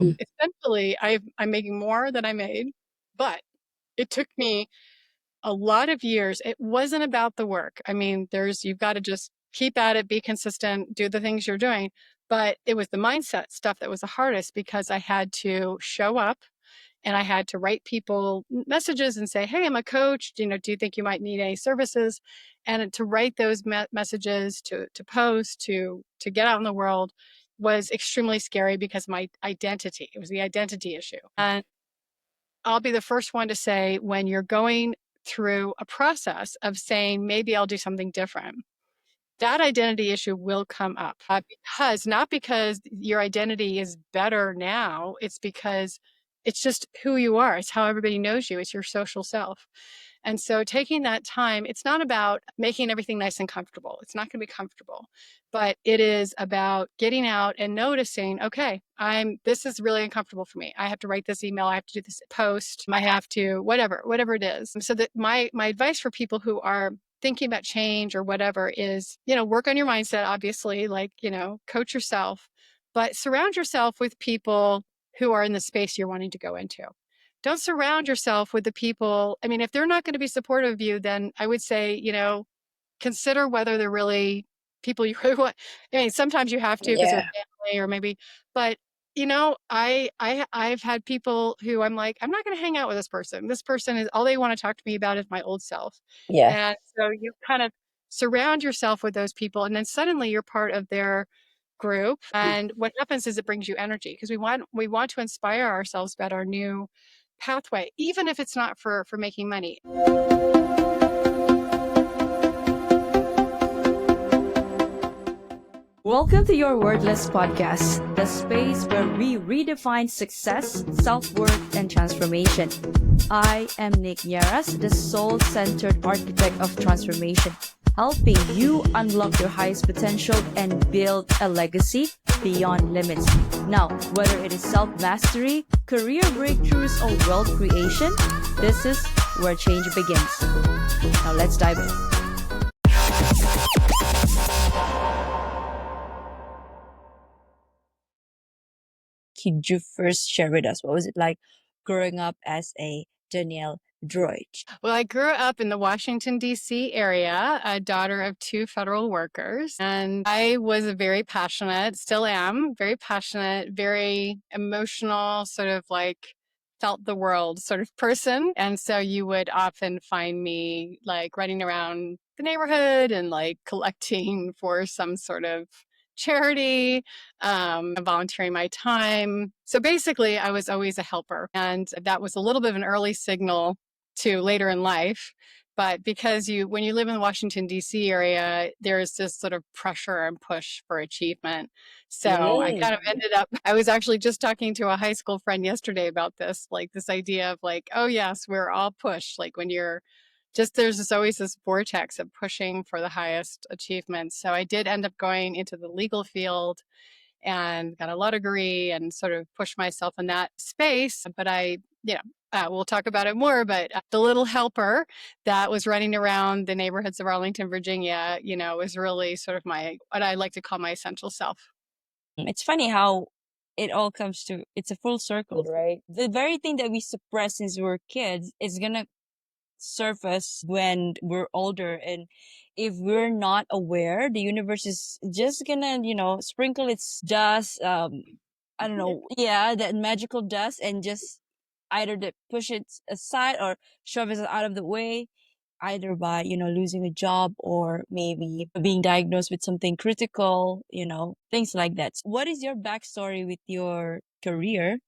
Mm. Essentially, I'm making more than I made, but it took me a lot of years. It wasn't about the work. I mean, you've got to just keep at it, be consistent, do the things you're doing. But it was the mindset stuff that was the hardest because I had to show up and I had to write people messages and say, "Hey, I'm a coach. Do you think you might need any services?" And to write those messages, to post, to get out in the world was extremely scary because my identity, it was the identity issue. And I'll be the first one to say, when you're going through a process of saying, maybe I'll do something different, that identity issue will come up, because not because your identity is better now, it's because it's just who you are. It's how everybody knows you. It's your social self. And so taking that time, it's not about making everything nice and comfortable. It's not going to be comfortable, but it is about getting out and noticing, okay, this is really uncomfortable for me. I have to write this email. I have to do this post. I have to, whatever it is. So that my advice for people who are thinking about change or whatever is, work on your mindset, obviously, like, coach yourself, but surround yourself with people who are in the space you're wanting to go into. Don't surround yourself with the people. I mean, if they're not going to be supportive of you, then I would say, consider whether they're really people you really want. I mean, sometimes you have to because they're Yeah. family or maybe, but I've had people who I'm like, I'm not going to hang out with this person. This person is all they want to talk to me about is my old self. Yeah. And so you kind of surround yourself with those people, and then suddenly you're part of their group. And what happens is it brings you energy because we want to inspire ourselves about our new pathway, even if it's not for making money. Welcome to your Wordless podcast, the space where we redefine success, self-worth, and transformation. I am Nierras, the soul-centered architect of transformation, helping you unlock your highest potential and build a legacy beyond limits. Now, whether it is self-mastery, career breakthroughs, or wealth creation, this is where change begins. Now let's dive in. Could you first share with us what was it like growing up as a Danielle Droitsch? Well, I grew up in the Washington, D.C. area, a daughter of two federal workers. And I was a very passionate, still am, very passionate, very emotional, sort of like felt the world sort of person. And so you would often find me like running around the neighborhood and like collecting for some sort of charity, volunteering my time. So basically, I was always a helper. And that was a little bit of an early signal to later in life. But because when you live in the Washington, D.C. area, there's this sort of pressure and push for achievement. So I kind of ended up, I was actually just talking to a high school friend yesterday about this, like this idea of like, oh, yes, we're all pushed. Like when you're there's always this vortex of pushing for the highest achievements. So I did end up going into the legal field and got a law degree and sort of pushed myself in that space. But we'll talk about it more, but the little helper that was running around the neighborhoods of Arlington, Virginia, was really sort of what I like to call my essential self. It's funny how it all comes to it's a full circle, right? The very thing that we suppress since we're kids is gonna surface when we're older, and if we're not aware, the universe is just gonna, sprinkle its dust, I don't know, yeah, that magical dust, and just either push it aside or shove it out of the way, either by, losing a job or maybe being diagnosed with something critical, things like that. What is your backstory with your career,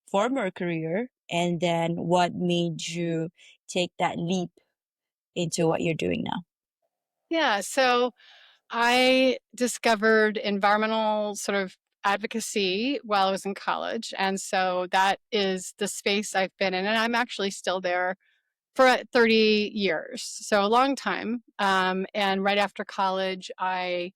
former career, and then what made you take that leap into what you're doing now? Yeah. So I discovered environmental sort of advocacy while I was in college. And so that is the space I've been in. And I'm actually still there for 30 years. So a long time. And right after college, I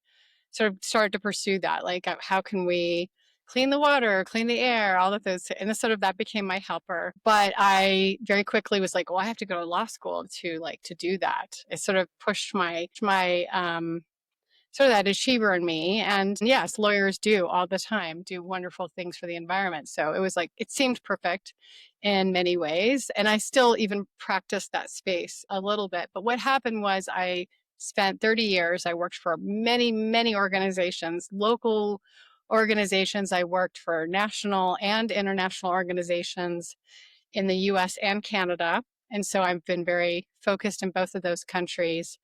sort of started to pursue that. Like, how can we clean the water, clean the air, all of those. And sort of that became my helper. But I very quickly was like, well, I have to go to law school to do that. It sort of pushed my sort of that achiever in me. And yes, lawyers do all the time do wonderful things for the environment. So it was like, it seemed perfect in many ways. And I still even practiced that space a little bit. But what happened was I spent 30 years, I worked for many, many organizations, local organizations. I worked for national and international organizations in the US and Canada. And so I've been very focused in both of those countries.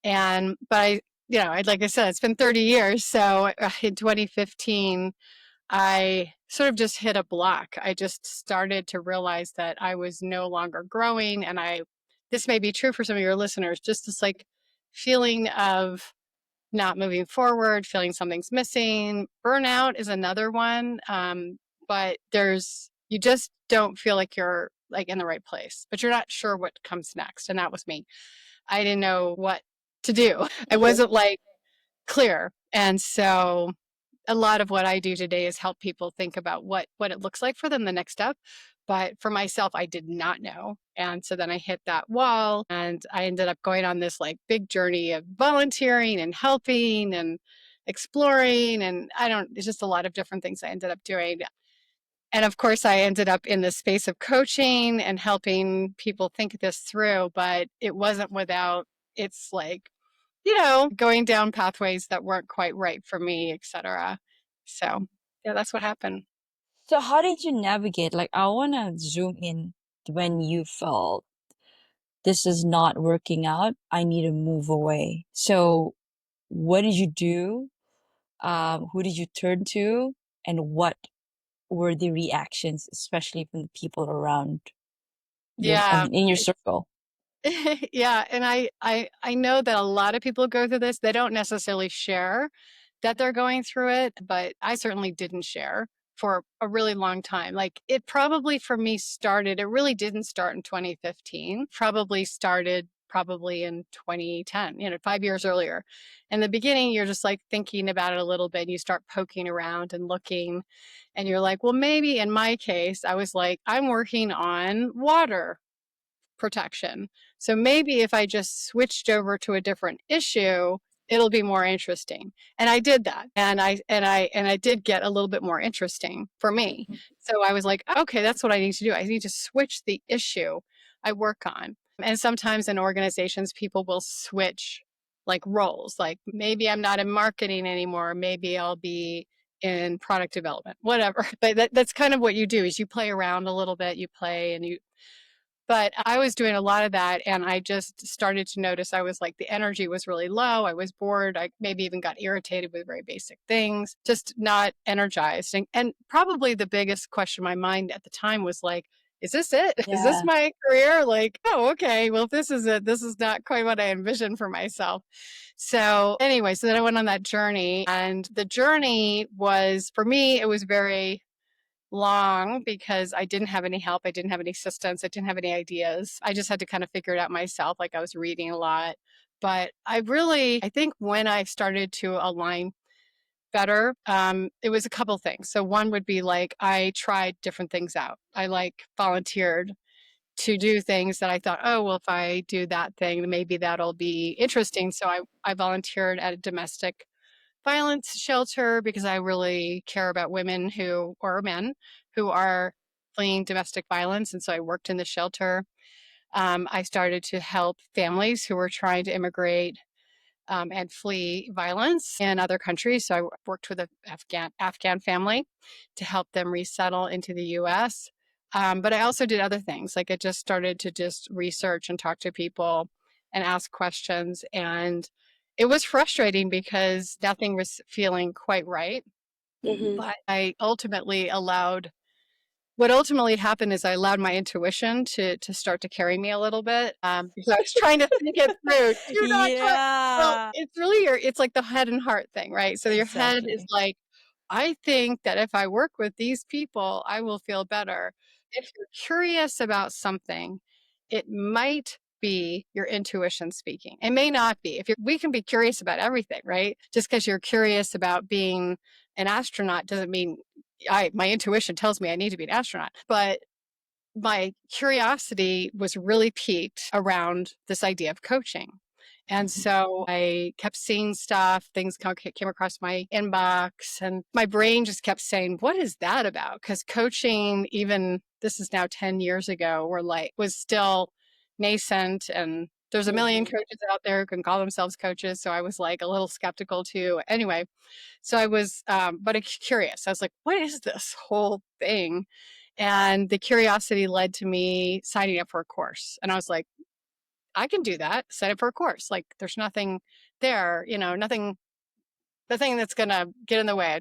But like I said, it's been 30 years. So in 2015, I sort of just hit a block. I just started to realize that I was no longer growing. And this may be true for some of your listeners, just this like feeling of not moving forward, feeling something's missing. Burnout is another one. But you just don't feel like you're like in the right place, but you're not sure what comes next. And that was me. I didn't know what to do. I wasn't like clear. And so a lot of what I do today is help people think about what it looks like for them the next step. But for myself, I did not know. And so then I hit that wall and I ended up going on this like big journey of volunteering and helping and exploring. And it's just a lot of different things I ended up doing. And of course, I ended up in the space of coaching and helping people think this through, but it wasn't without it's like, going down pathways that weren't quite right for me, etc. So, yeah, that's what happened. So how did you navigate? Like, I want to zoom in when you felt this is not working out. I need to move away. So what did you do? Who did you turn to? And what were the reactions, especially from the people around I Yeah. mean, in your circle? Yeah, and I know that a lot of people go through this. They don't necessarily share that they're going through it, but I certainly didn't share for a really long time. Like it probably for me it really didn't start in 2015. Probably started probably in 2010, 5 years earlier. In the beginning, you're just like thinking about it a little bit and you start poking around and looking and you're like, well, maybe in my case, I was like, I'm working on water protection. So maybe if I just switched over to a different issue, it'll be more interesting. And I did that. And I did get a little bit more interesting for me. So I was like, okay, that's what I need to do. I need to switch the issue I work on. And sometimes in organizations, people will switch like roles. Like maybe I'm not in marketing anymore. Maybe I'll be in product development, whatever. But that's kind of what you do is you play around a little bit, you play and but I was doing a lot of that and I just started to notice I was like the energy was really low. I was bored. I maybe even got irritated with very basic things, just not energized. And probably the biggest question in my mind at the time was like, is this it? Is this Yeah. my career? Like, oh, okay. Well, if this is it, this is not quite what I envisioned for myself. So anyway, so then I went on that journey and the journey was for me, it was very long because I didn't have any help. I didn't have any assistance. I didn't have any ideas. I just had to kind of figure it out myself. Like I was reading a lot. But I think when I started to align better, it was a couple things. So one would be like I tried different things out. I like volunteered to do things that I thought, oh, well, if I do that thing, maybe that'll be interesting. So I volunteered at a domestic violence shelter because I really care about women or men who are fleeing domestic violence. And so I worked in the shelter. I started to help families who were trying to immigrate and flee violence in other countries. So I worked with an Afghan family to help them resettle into the U.S. But I also did other things. Like I just started to just research and talk to people and ask questions. And it was frustrating because nothing was feeling quite right. Hmm. But what ultimately happened is I allowed my intuition to start to carry me a little bit because I was trying to think it through. Do not try. Well, Yeah, it's really it's like the head and heart thing, right? So your head is exactly. like, I think that if I work with these people, I will feel better. If you're curious about something, it might be your intuition speaking. It may not be. We can be curious about everything, right? Just because you're curious about being an astronaut doesn't mean my intuition tells me I need to be an astronaut. But my curiosity was really piqued around this idea of coaching. And Mhm. so I kept seeing stuff, things came across my inbox, and my brain just kept saying, what is that about? Because coaching, even this is now 10 years ago, were like, was still nascent. And there's a million Mhm. coaches out there who can call themselves coaches. So I was like a little skeptical too. Anyway, so I was, but curious. I was like, what is this whole thing? And the curiosity led to me signing up for a course. And I was like, I can do that, sign up for a course. Like there's nothing there, nothing that's going to get in the way.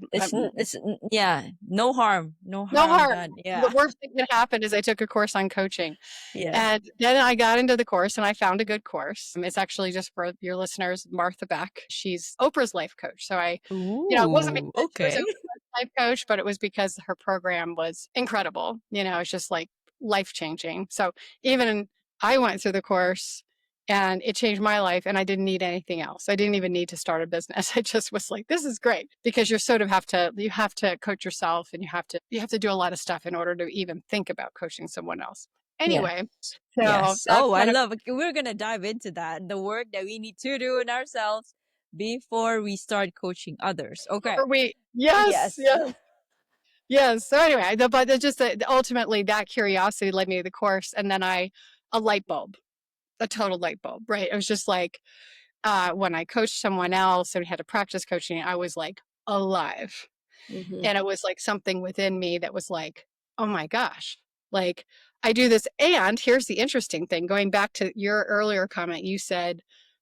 Yeah, no No harm harm. done. The Yeah. worst thing that happened is I took a course on coaching. Yeah. And then I got into the course and I found a good course. It's actually just for your listeners, Martha Beck. She's Oprah's life coach. So it wasn't Ooh, because she was okay. Oprah's life coach, but it was because her program was incredible. It's just like life changing. So even I went through the course and it changed my life and I didn't need anything else. I didn't even need to start a business. I just was like, this is great because you have to coach yourself and you have to do a lot of stuff in order to even think about coaching someone else. Yeah. Anyway, so Yes. that's Oh, I kind of love it. We're gonna dive into that. The work that we need to do in ourselves before we start coaching others. Okay. where we yes, Yes. yes, yes. So anyway, but it's just ultimately that curiosity led me to the course, and then a light bulb, a total light bulb, right? It was just like when I coached someone else and we had to practice coaching, I was like alive. Mm-hmm. And it was like something within me that was like, oh my gosh, like I do this. And here's the interesting thing, going back to your earlier comment, you said,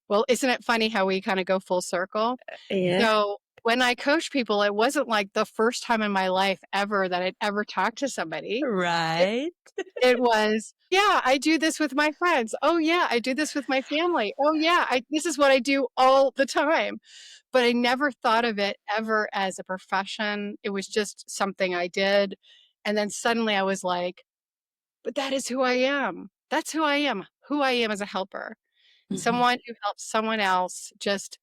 well, isn't it funny how we kind of go full circle? Yeah. So when I coach people, it wasn't like the first time in my life ever that I'd ever talked to somebody. It, Right. it was, yeah, I do this with my friends. Oh yeah, I do this with my family. Oh yeah, this is what I do all the time. But I never thought of it ever as a profession. It was just something I did. And then suddenly I was like, but that is who I am. That's who I am as a helper. Mm-hmm. Someone who helps someone else just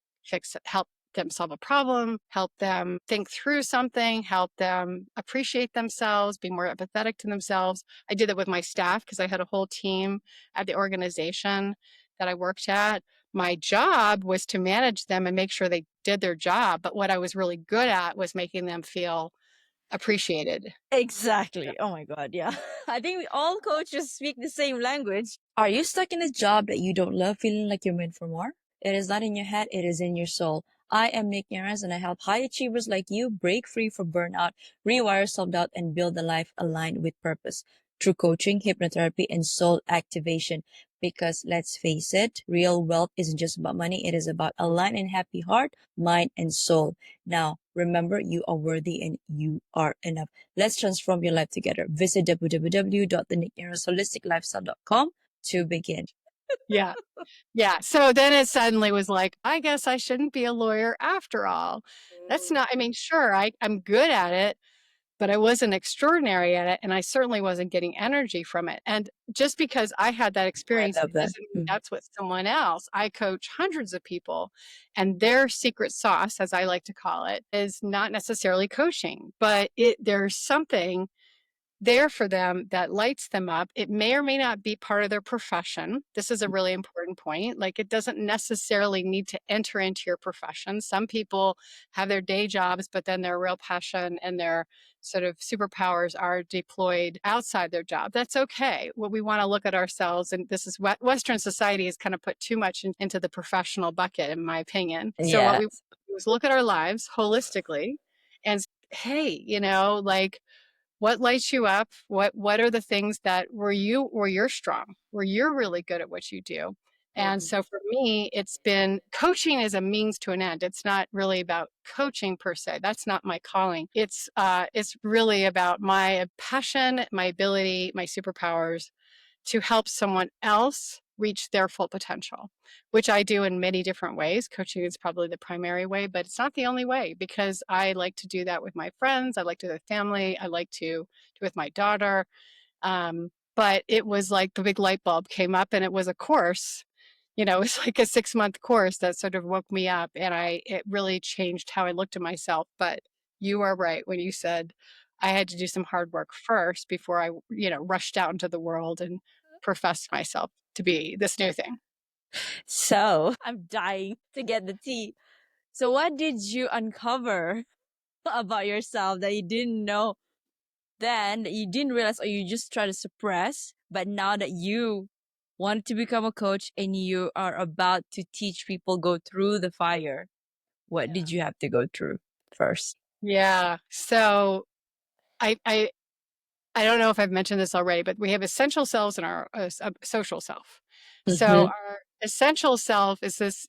help them solve a problem, help them think through something, help them appreciate themselves, be more empathetic to themselves. I did that with my staff because I had a whole team at the organization that I worked at. My job was to manage them and make sure they did their job. But what I was really good at was making them feel appreciated. Exactly. Oh my God. Yeah. I think we all coaches speak the same language. Are you stuck in a job that you don't love, feeling like you're meant for more? It is not in your head, it is in your soul. I am Nierras and I help high achievers like you break free from burnout, rewire self-doubt, and build a life aligned with purpose through coaching, hypnotherapy, and soul activation. Because let's face it, real wealth isn't just about money, it is about aligned and happy heart, mind, and soul. Now, remember, you are worthy and you are enough. Let's transform your life together. Visit www.thenierrasholisticlifestyle.com to begin. Yeah. Yeah. So then it suddenly was like, I guess I shouldn't be a lawyer after all. That's not, I mean, sure, I'm good at it, but I wasn't extraordinary at it. And I certainly wasn't getting energy from it. And just because I had that Oh, I experience love that. doesn't mean that's what someone else. I coach hundreds of people, and their secret sauce, as I like to call it, is not necessarily coaching, but there's something there for them that lights them up. It may or may not be part of their profession. This is a really important point. Like it doesn't necessarily need to enter into your profession. Some people have their day jobs, but then their real passion and their sort of superpowers are deployed outside their job. That's okay. What we want to look at ourselves, and this is what Western society has kind of put too much into the professional bucket, in my opinion. So what Yeah. we do is look at our lives holistically and hey, like what lights you up? What are the things that where you're strong, where you're really good at what you do? And Mhm. so for me, it's been coaching as a means to an end. It's not really about coaching per se. That's not my calling. It's really about my passion, my ability, my superpowers to help someone else reach their full potential, which I do in many different ways. Coaching is probably the primary way, but it's not the only way because I like to do that with my friends. I like to do it with family. I like to do it with my daughter. But it was like the big light bulb came up and it was a course. It was like a 6-month course that sort of woke me up and it really changed how I looked at myself. But you are right when you said I had to do some hard work first before I rushed out into the world and professed myself to be this new thing. So I'm dying to get the tea. So what did you uncover about yourself that you didn't know then, that you didn't realize, or you just try to suppress, but now that you want to become a coach and you are about to teach people go through the fire, what Yeah. did you have to go through first? Yeah. So I, I, I don't know if I've mentioned this already, but we have essential selves and our social self. So Mm-hmm. our essential self is this,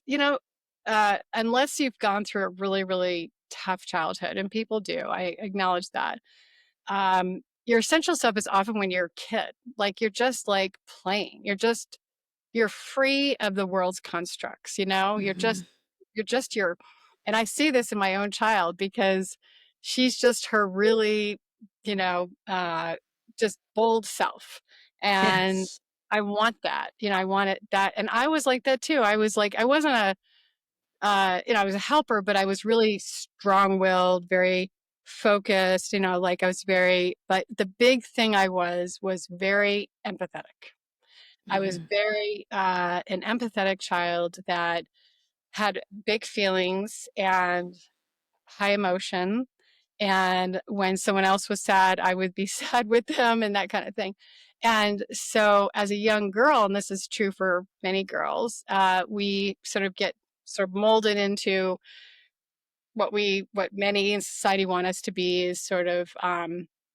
unless you've gone through a really, really tough childhood, and people do, I acknowledge that. Your essential self is often when you're a kid, like you're just like playing. You're free of the world's constructs, Mm-hmm. you're just your, and I see this in my own child because she's just her really, you know, uh, just bold self. And Yes. I want that, I want it that. And I was like that too. I was like, I wasn't I was a helper, but I was really strong willed, very focused, like I was but the big thing was very empathetic. I was Mm-hmm. very an empathetic child that had big feelings and high emotion. And when someone else was sad, I would be sad with them and that kind of thing. And so, as a young girl, and this is true for many girls, we sort of molded into what many in society want us to be is sort of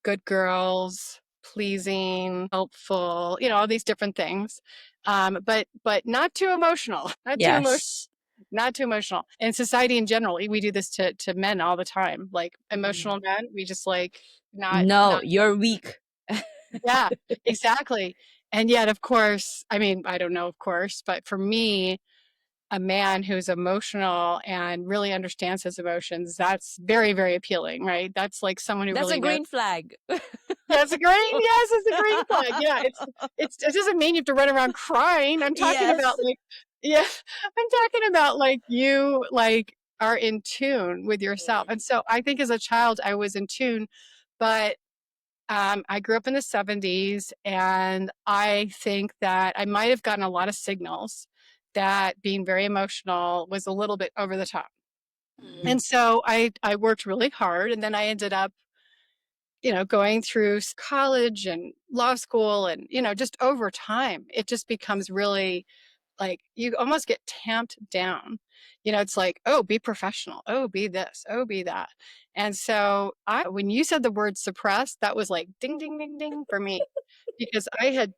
good girls, pleasing, helpful, all these different things. But not too emotional, Yes. not too emotional. And society in general, we do this to men all the time. Like Mhm. emotional men, we just like No, not you're weak. yeah, exactly. And yet, of course, I mean, I don't know, of course, but for me, a man who's emotional and really understands his emotions, that's very, very appealing, right? That's like someone who That's a really knows. green flag. That's a green, yes, it's a green flag. Yeah, it doesn't mean you have to run around crying. I'm talking about Yes. like, yeah, I'm talking about like you like are in tune with yourself. And so I think as a child I was in tune, but I grew up in the 70s, and I think that I might have gotten a lot of signals that being very emotional was a little bit over the top. Mhm. And so I worked really hard, and then I ended up, going through college and law school, and just over time, it just becomes really like you almost get tamped down. It's like, oh, be professional. Oh, be this. Oh, be that. And so when you said the word suppressed, that was like ding, ding, ding, ding for me because I had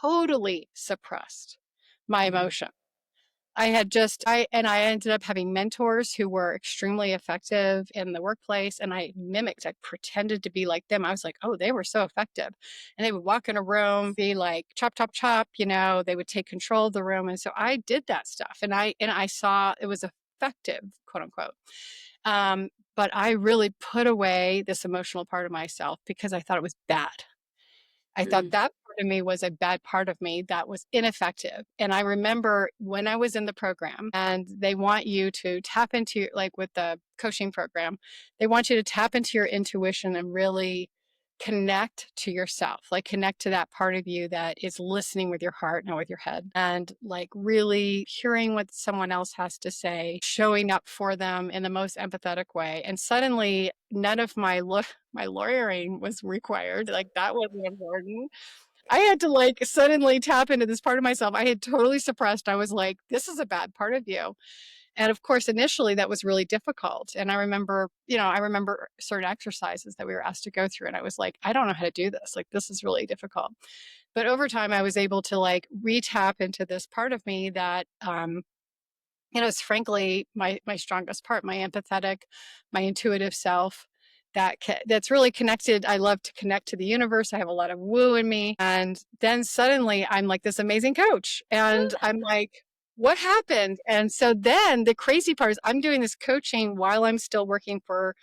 totally suppressed my Mhm. emotion. I ended up having mentors who were extremely effective in the workplace, and I mimicked, I pretended to be like them. I was like, oh, they were so effective. And they would walk in a room, be like, chop, chop, chop, they would take control of the room. And so I did that stuff, and I saw it was effective, quote unquote. Um, but I really put away this emotional part of myself because I thought it was bad. I thought Mhm. that part of me was a bad part of me that was ineffective. And I remember when I was in the program and they want you to tap into, like with the coaching program, they want you to tap into your intuition and really connect to yourself, like connect to that part of you that is listening with your heart, not with your head, and like really hearing what someone else has to say, showing up for them in the most empathetic way. And suddenly, none of my lawyering was required. Like that wasn't important. I had to like suddenly tap into this part of myself I had totally suppressed. I was like, this is a bad part of you. And of course, initially that was really difficult. And I remember certain exercises that we were asked to go through. And I was like, I don't know how to do this. Like, this is really difficult. But over time, I was able to like re-tap into this part of me that, it's frankly my strongest part, my empathetic, my intuitive self that's really connected. I love to connect to the universe. I have a lot of woo in me. And then suddenly I'm like this amazing coach. And I'm like, what happened? And so then the crazy part is I'm doing this coaching while I'm still working for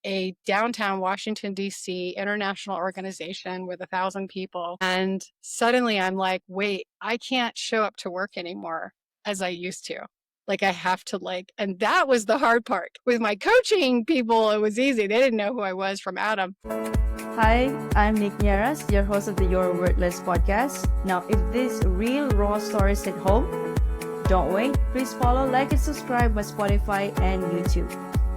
a downtown Washington, D.C. international organization with 1,000 people. And suddenly I'm like, wait, I can't show up to work anymore as I used to. Like I have to and that was the hard part. With my coaching people, it was easy. They didn't know who I was from Adam. Hi, I'm Nierras, your host of the Your Worthless podcast. Now, if these real raw stories hit home, Don't wait, please follow, like, and subscribe on Spotify and YouTube.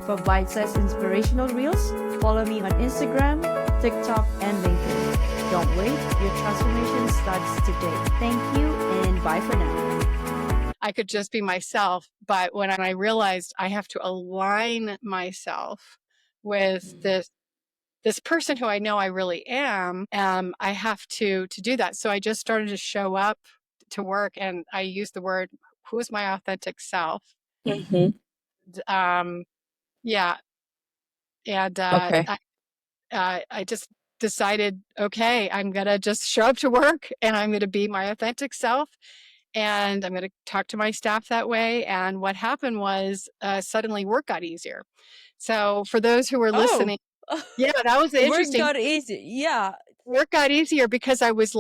For bite-sized inspirational reels, follow me on Instagram, TikTok, and LinkedIn. Don't wait, your transformation starts today. Thank you, and bye for now. I could just be myself, but when I realized I have to align myself with this person who I know I really am, I have to do that. So I just started to show up to work, and I use the word, who is my authentic self? Yeah. And Okay. I just decided, okay, I'm going to just show up to work and I'm going to be my authentic self. And I'm going to talk to my staff that way. And what happened was suddenly work got easier. So for those who were listening, yeah, that was Work interesting. got easy. Yeah. Work got easier because I was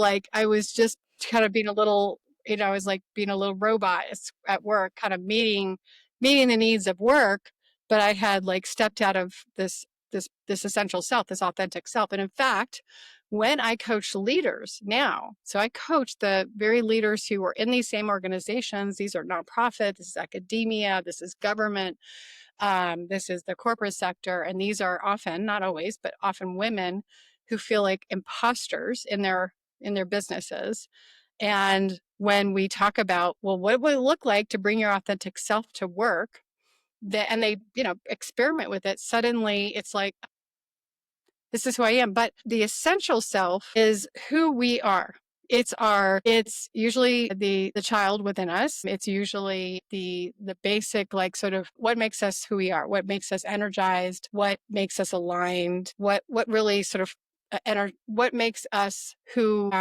just kind of being a little, I was like being a little robot at work, kind of meeting the needs of work. But I had like stepped out of this essential self, this authentic self. And in fact, when I coach leaders now, so I coach the very leaders who are in these same organizations. These are nonprofit, this is academia, this is government, this is the corporate sector. And these are often, not always, but often women who feel like imposters in their businesses. And when we talk about, well, what would it look like to bring your authentic self to work? And they, experiment with it. Suddenly it's like, this is who I am. But the essential self is who we are. It's usually the child within us. It's usually the basic, like, sort of what makes us who we are, what makes us energized, what makes us aligned, what really sort of what makes us who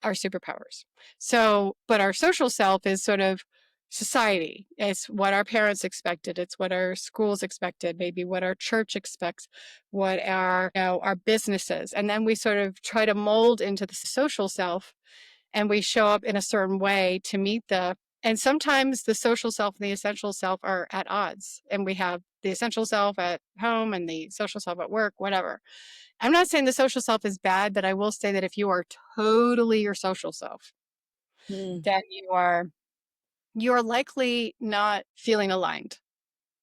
our superpowers. So, but our social self is sort of society. It's what our parents expected. It's what our schools expected, maybe what our church expects, what our businesses. And then we sort of try to mold into the social self, and we show up in a certain way to meet and sometimes the social self and the essential self are at odds. And we have the essential self at home and the social self at work, whatever. I'm not saying the social self is bad, but I will say that if you are totally your social self, then you're likely not feeling aligned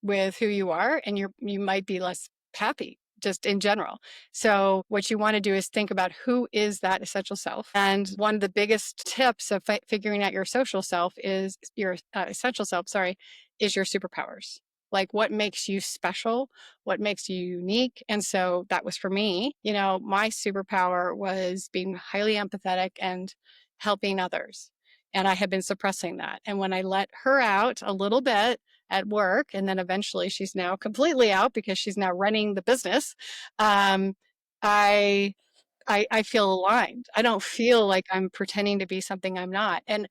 with who you are, and you might be less happy just in general. So what you want to do is think about who is that essential self. And one of the biggest tips of figuring out your social self is your essential self, is your superpowers. Like, what makes you special, what makes you unique. And so that was for me, my superpower was being highly empathetic and helping others. And I had been suppressing that. And when I let her out a little bit at work, and then eventually she's now completely out because she's now running the business, I feel aligned. I don't feel like I'm pretending to be something I'm not. And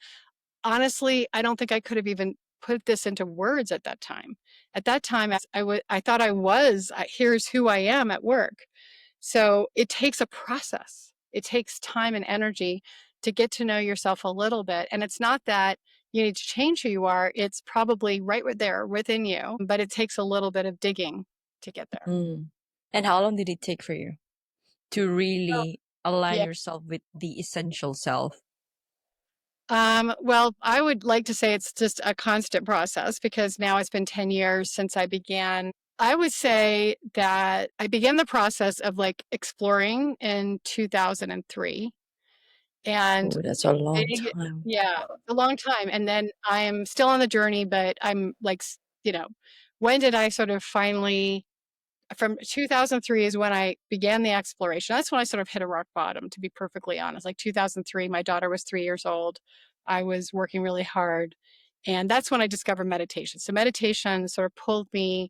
honestly, I don't think I could have even put this into words at that time. At that time, I thought I was, here's who I am at work. So it takes a process. It takes time and energy to get to know yourself a little bit. And it's not that you need to change who you are. It's probably right there within you, but it takes a little bit of digging to get there. And how long did it take for you to really align yeah. yourself with the essential self? Well, I would like to say it's just a constant process, because now it's been 10 years since I began. I would say that I began the process of like exploring in 2003. And That's a long time. yeah, a long time. And then I'm still on the journey, but I'm like, when did I sort of finally, from 2003 is when I began the exploration. That's when I sort of hit a rock bottom, to be perfectly honest. Like 2003, my daughter was 3 years old. I was working really hard. And that's when I discovered meditation. So meditation sort of pulled me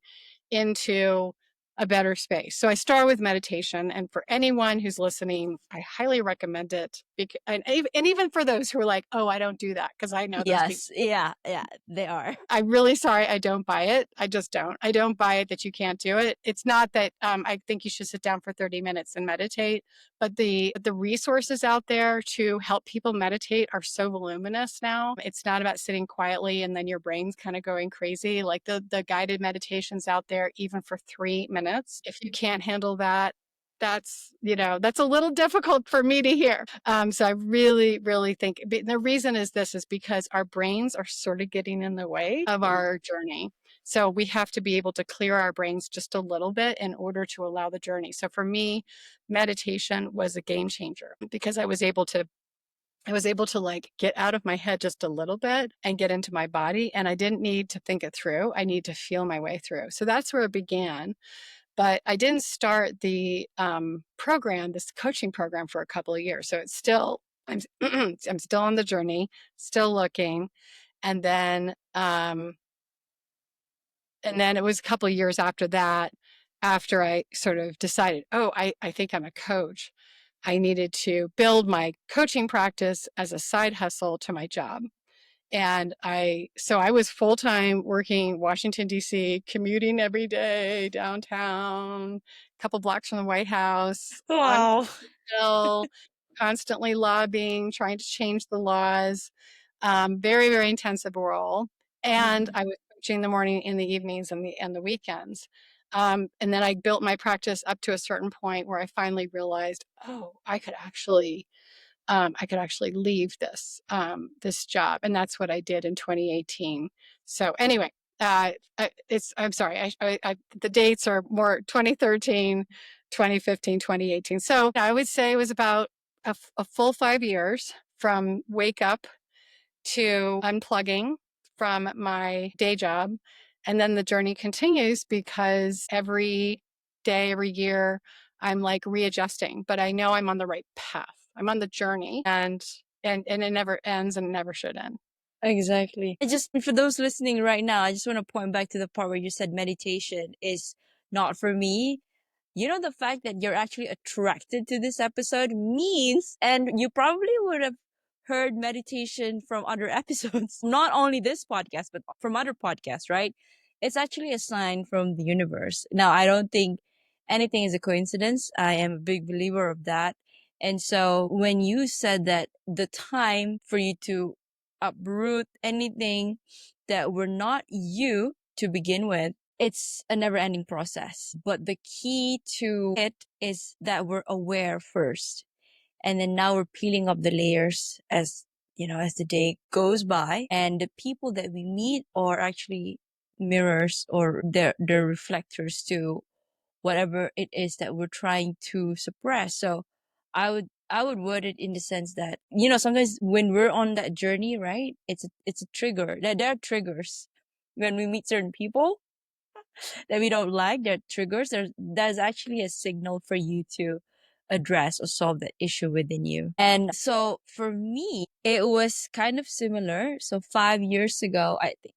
into a better space. So I start with meditation. And for anyone who's listening, I highly recommend it. And even for those who are like, oh, I don't do that, because I know those people. Yeah, they are. I'm really sorry. I don't buy it. I just don't. I don't buy it that you can't do it. It's not that I think you should sit down for 30 minutes and meditate, but the resources out there to help people meditate are so voluminous now. It's not about sitting quietly and then your brain's kind of going crazy. Like the guided meditations out there, even for 3 minutes. If you can't handle that, that's a little difficult for me to hear. So I really, really think the reason is because our brains are sort of getting in the way of our journey. So we have to be able to clear our brains just a little bit in order to allow the journey. So for me, meditation was a game changer because I was able to like get out of my head just a little bit and get into my body. And I didn't need to think it through. I need to feel my way through. So that's where it began. But I didn't start the this coaching program for a couple of years. So it's still, I'm still on the journey, still looking. And then it was a couple of years after that, after I sort of decided, oh, I think I'm a coach. I needed to build my coaching practice as a side hustle to my job. And so I was full-time working Washington, D.C., commuting every day downtown, a couple blocks from the White House, on Wow. Hill, constantly lobbying, trying to change the laws. Very, very intensive role. And I was coaching in the morning, in the evenings, and the weekends. And then I built my practice up to a certain point where I finally realized, oh, I could actually leave this job, and that's what I did in 2018. So anyway, I'm sorry, the dates are more 2013, 2015, 2018. So I would say it was about a full 5 years from wake up to unplugging from my day job. And then the journey continues because every day, every year, I'm like readjusting, but I know I'm on the right path. I'm on the journey, and it never ends and never should end. Exactly. And just for those listening right now, I just want to point back to the part where you said meditation is not for me. You know, the fact that you're actually attracted to this episode means, and you probably would have heard meditation from other episodes, not only this podcast, but from other podcasts, right? It's actually a sign from the universe. Now, I don't think anything is a coincidence. I am a big believer of that. And so when you said that the time for you to uproot anything that were not you to begin with, it's a never ending process. But the key to it is that we're aware first. And then now we're peeling up the layers as, as the day goes by. And the people that we meet are actually mirrors, or they're reflectors to whatever it is that we're trying to suppress. So I would word it in the sense that, sometimes when we're on that journey, right? It's a trigger. There are triggers when we meet certain people that we don't like. There are triggers. There's actually a signal for you to address or solve that issue within you. And so for me, it was kind of similar. So 5 years ago, I think,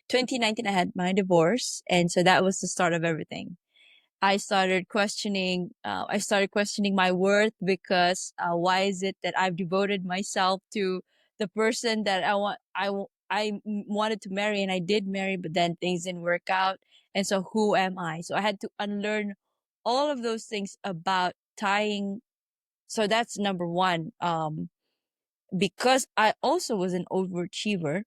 2019, I had my divorce. And so that was the start of everything. I started questioning my worth, because why is it that I've devoted myself to the person that wanted to marry, and I did marry, but then things didn't work out. And so who am I? So I had to unlearn all of those things about tying. So that's number one. Because I also was an overachiever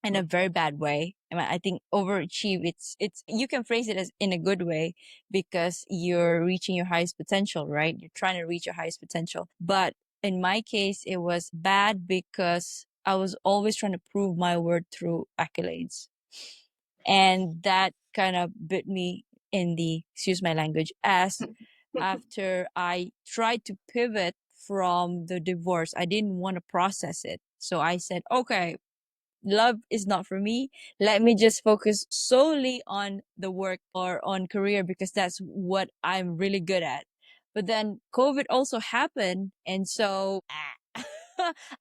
in a very bad way. I think overachieve, it's you can phrase it as in a good way, because you're reaching your highest potential, right? You're trying to reach your highest potential. But in my case, it was bad because I was always trying to prove my worth through accolades. And that kind of bit me in the, excuse my language, ass. After I tried to pivot from the divorce, I didn't want to process it. So I said, okay, love is not for me. Let me just focus solely on the work or on career, because that's what I'm really good at. But then COVID also happened. And so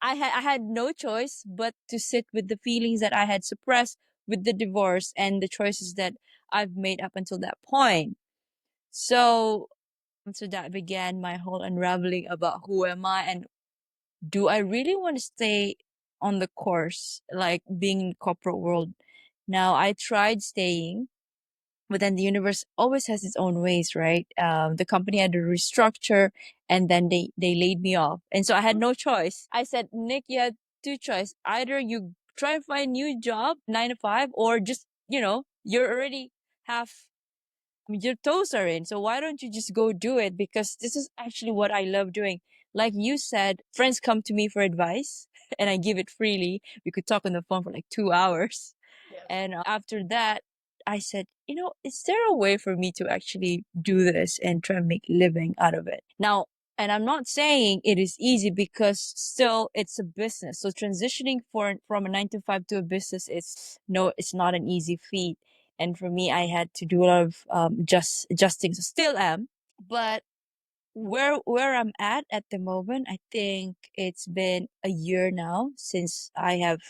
I had no choice but to sit with the feelings that I had suppressed with the divorce and the choices that I've made up until that point. So that began my whole unraveling about who am I, and do I really want to stay on the course, like being in corporate world? Now, I tried staying, but then the universe always has its own ways, right? The company had to restructure, and then they laid me off. And so I had no choice. I said, Nick, you had two choices. Either you try and find a new job, 9 to 5, or just, you're already half your toes are in. So why don't you just go do it? Because this is actually what I love doing. Like you said, friends come to me for advice and I give it freely. We could talk on the phone for like 2 hours. Yes. And after that, I said, is there a way for me to actually do this and try and make a living out of it? Now, and I'm not saying it is easy because still it's a business. So transitioning from a 9 to 5 to a business, it's not an easy feat. And for me, I had to do a lot of adjusting. So still am, but where I'm at the moment, I think it's been a year now since I have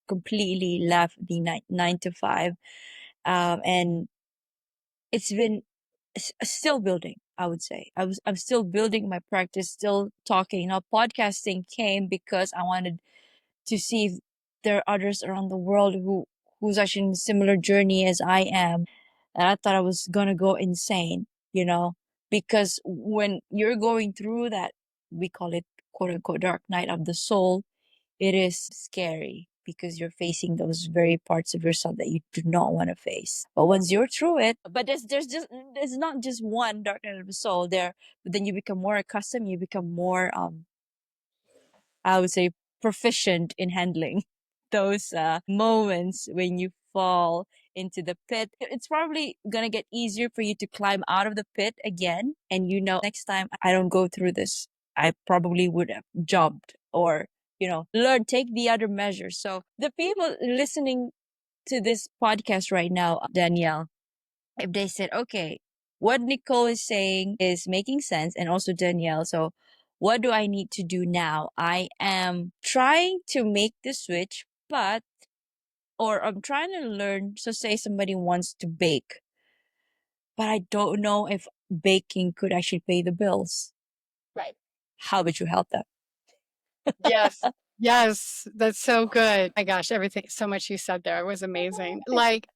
completely left the 9 to 5, and it's been still building. I would say I'm still building my practice, still talking. Now, podcasting came because I wanted to see if there are others around the world who's actually in a similar journey as I am. And I thought I was gonna go insane, because when you're going through that, we call it quote unquote dark night of the soul, it is scary because you're facing those very parts of yourself that you do not want to face. But once you're through it, but there's not just one dark night of the soul there, but then you become more accustomed, you become more I would say proficient in handling those moments when you fall into the pit. It's probably gonna get easier for you to climb out of the pit again. And next time I don't go through this, I probably would have jumped or, learn, take the other measures. So the people listening to this podcast right now, Danielle, if they said, okay, what Nicole is saying is making sense, and also Danielle, so what do I need to do now? I am trying to make the switch, or I'm trying to learn. So, say somebody wants to bake, but I don't know if baking could actually pay the bills. Right. How would you help them? Yes. Yes. That's so good. My gosh, everything, so much you said there was amazing. Like,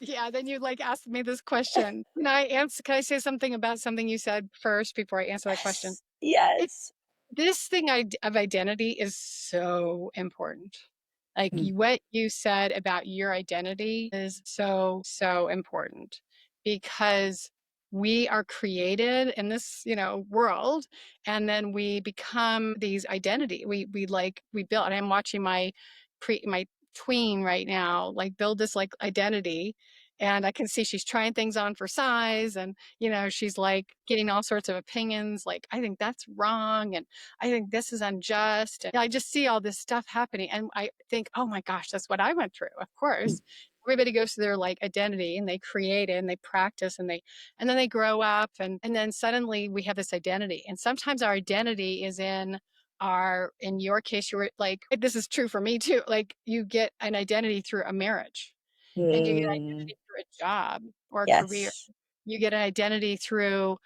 yeah, then you like asked me this question. Can I say something about something you said first before I answer that question? It, Yes. this thing of identity is so important. Like Mm. what you said about your identity is so, so important because we are created in this, world, and then we become these identity. We build, and I'm watching my tween right now, like build this like identity. And I can see she's trying things on for size, and she's like getting all sorts of opinions, like I think that's wrong, and I think this is unjust. And I just see all this stuff happening. And I think, oh my gosh, that's what I went through. Of course, everybody goes through their like identity and they create it and they practice and then they grow up and then suddenly we have this identity. And sometimes our identity is in your case, you were like, this is true for me too. Like you get an identity through a marriage, and you get an Mm. identity through a job or a career. Yes. You get an identity through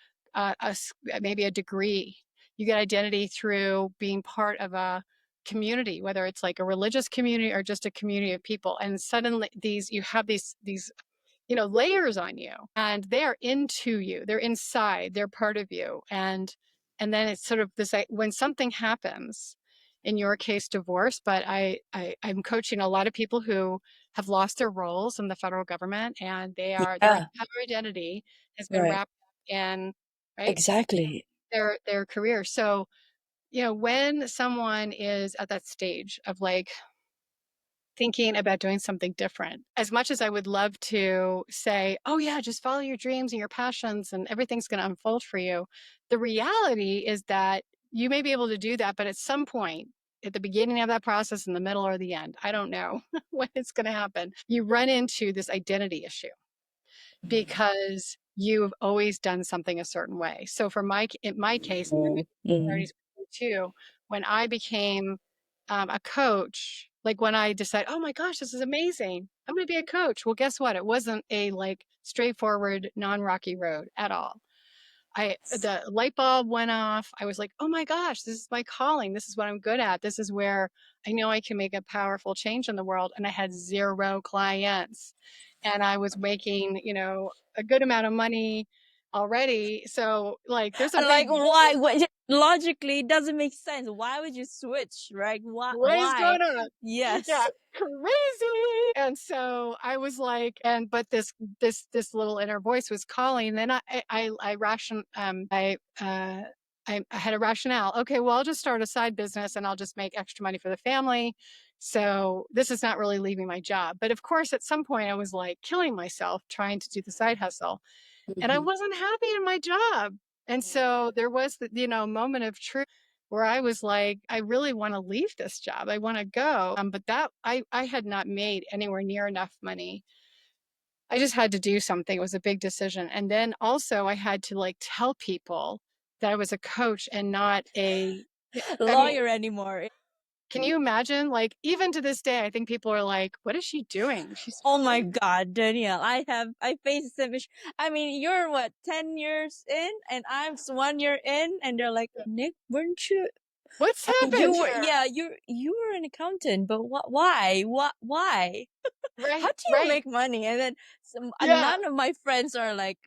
maybe a degree. You get identity through being part of a community, whether it's like a religious community or just a community of people. And suddenly you have these layers on you, and they're into you, they're inside, they're part of you. And then it's sort of this, when something happens, in your case divorce, but I'm coaching a lot of people who have lost their roles in the federal government, and their Yeah. entire identity has been Right. wrapped up in, right, Exactly. their career. So when someone is at that stage of like thinking about doing something different, as much as I would love to say, oh yeah, just follow your dreams and your passions and everything's going to unfold for you, the reality is that you may be able to do that, but at some point at the beginning of that process, in the middle or the end, I don't know when it's going to happen, you run into this identity issue because you've always done something a certain way. So in my case, Mm. Mm. too, when I became a coach, like when I decided, oh my gosh, this is amazing, I'm going to be a coach. Well, guess what? It wasn't a like straightforward, non-rocky road at all. The light bulb went off. I was like, oh my gosh, this is my calling. This is what I'm good at. This is where I know I can make a powerful change in the world. And I had 0 clients, and I was making, a good amount of money. already. So like there's a And like, big why? What? Logically, it doesn't make sense. Why would you switch? Right? Why? what is Why? going on? Yes. Yeah, crazy. And so I was like, but this little inner voice was calling. Then I ration I had a rationale. Okay, well, I'll just start a side business and I'll just make extra money for the family. So this is not really leaving my job. But of course, at some point I was like killing myself trying to do the side hustle. And I wasn't happy in my job. And so there was the, moment of truth where I was like, I really want to leave this job. I want to go. But that I had not made anywhere near enough money. I just had to do something. It was a big decision. And then also I had to like tell people that I was a coach and not a, I mean, Lawyer anymore. can you imagine? Like, even to this day, I think people are like, what is she doing? She's Oh my crazy. God, Danielle, I face the same issue. I mean, you're what, 10 years in, and I'm 1 year in, and they're like, Nick, weren't you? What's I mean, you happened were, here? yeah, you were an accountant, but why? Why? How Right, do you right. make money? And then Yeah. none of my friends are like,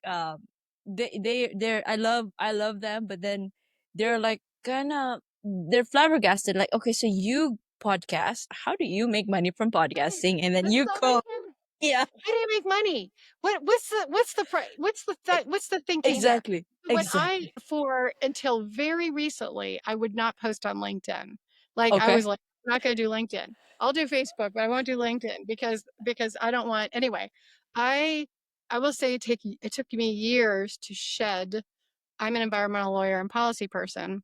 they're, I love them, but then they're like, they're flabbergasted. Like, okay, so you podcast, how do you make money from Right. podcasting? And then This is you all my go, kids. yeah, How do you make money? What's the thinking here? exactly, When exactly. for until very recently, I would not post on LinkedIn. Like I Okay. was like, I'm not going to do LinkedIn. I'll do Facebook, but I won't do LinkedIn because I don't want anyway. I I will say it took me years to shed. I'm an environmental lawyer and policy person.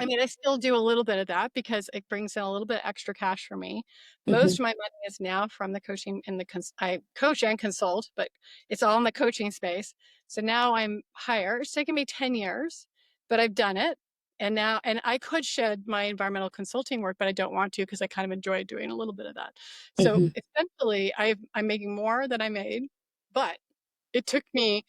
I mean, I still do a little bit of that because it brings in a little bit extra cash for me. Most of my money is now from the coaching and I coach and consult, but it's all in the coaching space. So now I'm higher. It's taken me 10 years, but I've done it. And I could shed my environmental consulting work, but I don't want to because I kind of enjoy doing a little bit of that. So essentially, I'm making more than I made, but it took me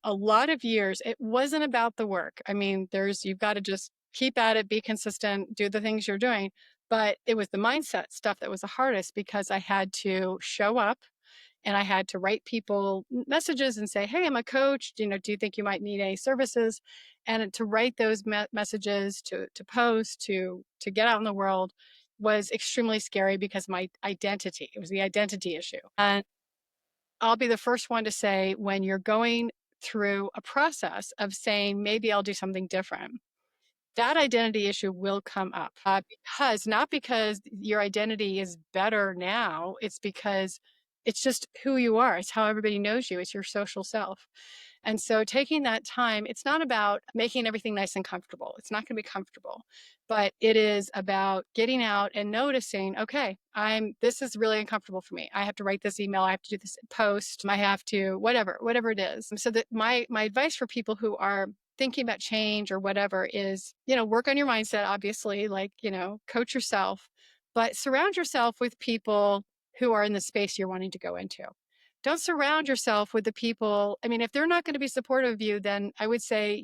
a lot of years. It wasn't about the work. I mean, you've got to just keep at it, be consistent, do the things you're doing. But it was the mindset stuff that was the hardest because I had to show up and I had to write people messages and say, hey, I'm a coach. Do you think you might need any services? And to write those messages, to post, to get out in the world was extremely scary because it was the identity issue. And I'll be the first one to say when you're going through a process of saying, maybe I'll do something different, that identity issue will come up because not because your identity is better now, it's because it's just who you are. It's how everybody knows you. It's your social self. And so taking that time, it's not about making everything nice and comfortable. It's not going to be comfortable, but it is about getting out and noticing, okay, this is really uncomfortable for me. I have to write this email. I have to do this post. I have to, whatever it is. So that my advice for people who are thinking about change or whatever is, work on your mindset, obviously, like, coach yourself, but surround yourself with people who are in the space you're wanting to go into. Don't surround yourself with the people. I mean, if they're not going to be supportive of you, then I would say,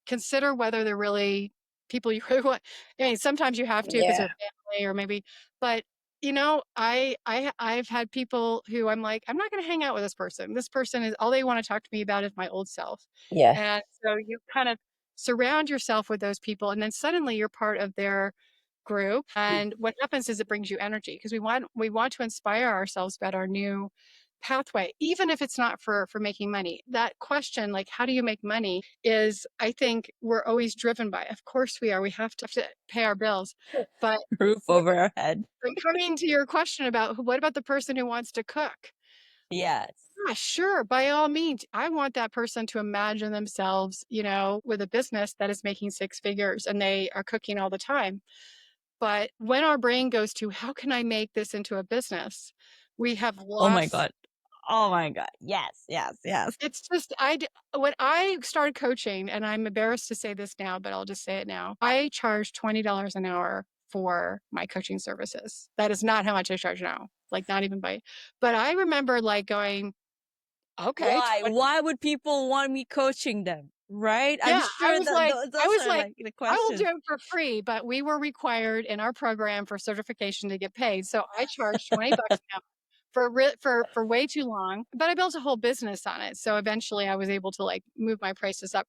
consider whether they're really people you really want. I mean, sometimes you have to because Yeah. they're family or maybe, but I've had people who I'm like, I'm not going to hang out with this person. This person is all they want to talk to me about is my old self. Yeah. And so you kind of surround yourself with those people and then suddenly you're part of their group. And what happens is it brings you energy because we want to inspire ourselves about our new pathway, even if it's not for making money. That question, like, how do you make money, is, I think, we're always driven by. Of course we are. We have to pay our bills. But Roof over our head. coming to your question about what about the person who wants to cook? Yes. Yeah, sure. By all means, I want that person to imagine themselves, with a business that is making six figures and they are cooking all the time. But when our brain goes to, how can I make this into a business? We have Oh my lost. God. Oh my God. Yes. Yes. Yes. It's just, when I started coaching, and I'm embarrassed to say this now, but I'll just say it now. I charge $20 an hour for my coaching services. That is not how much I charge now. Like not even but I remember like going, okay, Why? Why would people want me coaching them? Right? I'm yeah, sure that I those was are like, like the I will do questions. it for free, but we were required in our program for certification to get paid. So I charged $20 an hour for way too long, but I built a whole business on it. So eventually I was able to like move my prices up,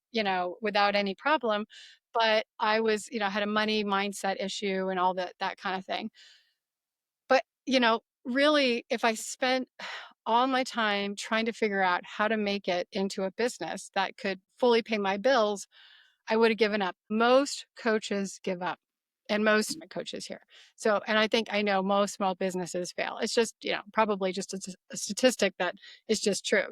without any problem. But I was, had a money mindset issue and all that kind of thing. But, really, if I spent all my time trying to figure out how to make it into a business that could fully pay my bills, I would have given up. Most coaches give up, and most coaches here. So, and I know most small businesses fail. It's just, probably just a statistic that is just true.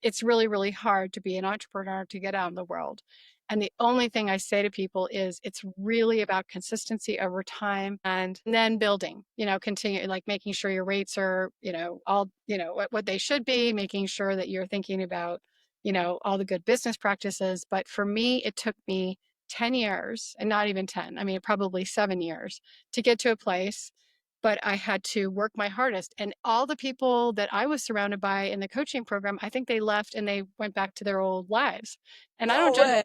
It's really, really hard to be an entrepreneur, to get out in the world. And the only thing I say to people is it's really about consistency over time, and then building, continue, like making sure your rates are, all, what they should be, making sure that you're thinking about, all the good business practices. But for me, it took me 10 years, and not even 10, I mean, probably 7 years to get to a place, but I had to work my hardest. And all the people that I was surrounded by in the coaching program, I think they left and they went back to their old lives. And I don't No judge. way.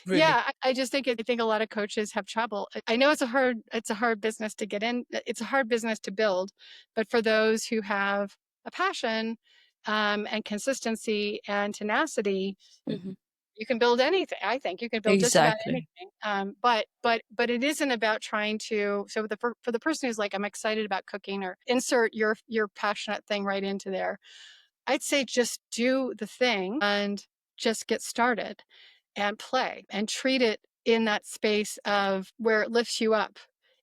Really? Yeah, I just think I think a lot of coaches have trouble. I know it's a hard business to get in. It's a hard business to build, but for those who have a passion, and consistency and tenacity, Hmm. you can build anything. I think you can build just about Exactly. anything. But it isn't about trying to. So for the person who's like, I'm excited about cooking, or insert your passionate thing right into there, I'd say just do the thing and just get started and play and treat it in that space of where it lifts you up.